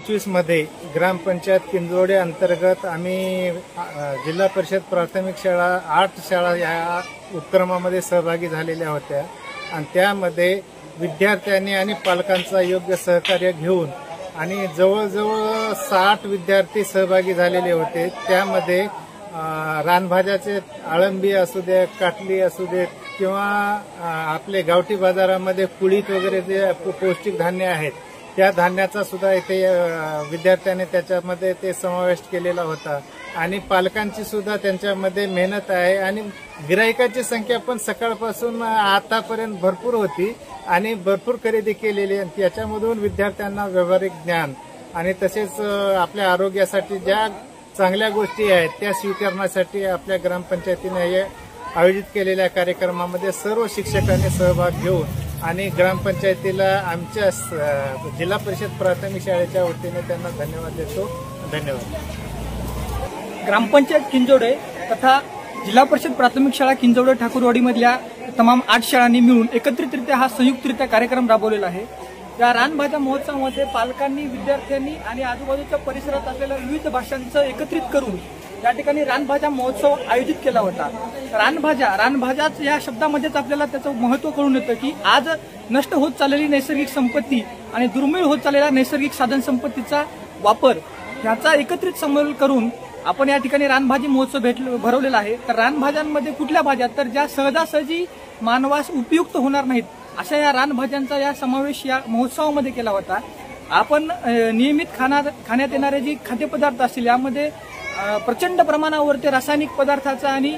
2025 मध्ये ग्रामपंचायत किंजवडे अंतर्गत आम्ही जिल्हा परिषद प्राथमिक शाळा 8 शाळा या उपक्रमामध्ये सहभागी झालेल्या होत्या आणि त्यामध्ये विद्यार्थ्यांनी आणि पालकांचा योग्य सहकार्य घेऊन आणि जवळजवळ 60 विद्यार्थी सहभागी झालेले होते। त्यामध्ये रानभाज्याचे अळंबी असू दे, काटली असू दे किंवा आपले गावठी बाजारामध्ये कुळीत वगैरे जे पौष्टिक धान्य आहेत त्या धान्याचा सुद्धा इथे विद्यार्थ्यांनी त्याच्यामध्ये ते समावेश केलेला होता आणि पालकांची सुद्धा त्यांच्यामध्ये मेहनत आहे आणि गिराईकाची संख्या पण सकाळपासून आतापर्यंत भरपूर होती आणि भरपूर खरेदी केलेली आणि त्याच्यामधून विद्यार्थ्यांना व्यावहारिक ज्ञान आणि तसेच आपल्या आरोग्यासाठी ज्या चांगल्या गोष्टी आहेत त्या स्वीकारण्यासाठी आपल्या ग्रामपंचायतीने हे आयोजित केलेल्या कार्यक्रमामध्ये सर्व शिक्षकांनी सहभाग घेऊन आणि ग्रामपंचायतीला आमच्या जिल्हा परिषद प्राथमिक शाळेच्या वतीने त्यांना धन्यवाद देतो। धन्यवाद। ग्रामपंचायत किंजवडे तथा जिल्हा परिषद प्राथमिक शाळा किंजवडे ठाकूरवाडीमधल्या तमाम 8 शाळांनी मिळून एकत्रितरित्या हा संयुक्तरित्या कार्यक्रम राबवलेला आहे। या रानभाज्या महोत्सवामध्ये पालकांनी, विद्यार्थ्यांनी आणि आजूबाजूच्या परिसरात असलेल्या विविध भाषांचं एकत्रित करून या ठिकाणी रानभाज्या महोत्सव आयोजित केला होता। रानभाज्याच या शब्दामध्येच आपल्याला त्याचं महत्त्व कळून येतं की आज नष्ट होत चाललेली नैसर्गिक संपत्ती आणि दुर्मिळ होत चाललेल्या नैसर्गिक साधन संपत्तीचा वापर याचा एकत्रित समन्वय करून आपण या ठिकाणी रानभाजी महोत्सव भरवलेला आहे। तर रानभाज्यांमध्ये कुठल्या भाज्या तर ज्या सहजासहजी मानवास उपयुक्त होणार नाहीत अशा या रानभाज्यांचा या समावेश या महोत्सवामध्ये केला होता। आपण नियमित खाण्यात येणारे जे खाद्यपदार्थ असतील यामध्ये प्रचंड प्रमाणावरती रासायनिक पदार्थाचा आणि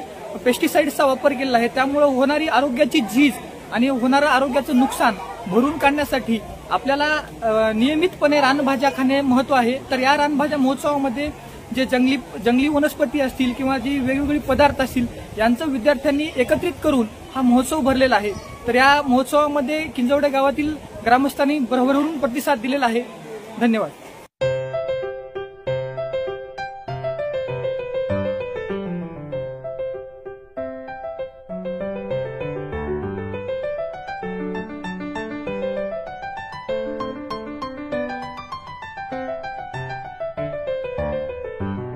पेस्टिसाइड्सचा वापर केलेला आहे। त्यामुळे होणारी आरोग्याची झीज आणि होणारं आरोग्याचं नुकसान भरून काढण्यासाठी आपल्याला नियमितपणे रानभाज्या खाणे महत्त्व आहे। तर या रानभाज्या महोत्सवामध्ये जे जंगली वनस्पती असतील किंवा जी वेगवेगळी पदार्थ असतील यांचं विद्यार्थ्यांनी एकत्रित करून हा महोत्सव भरलेला आहे। तर या महोत्सवामध्ये किंजवडे गावातील ग्रामस्थांनी भरभरून प्रतिसाद दिलेला आहे। धन्यवाद।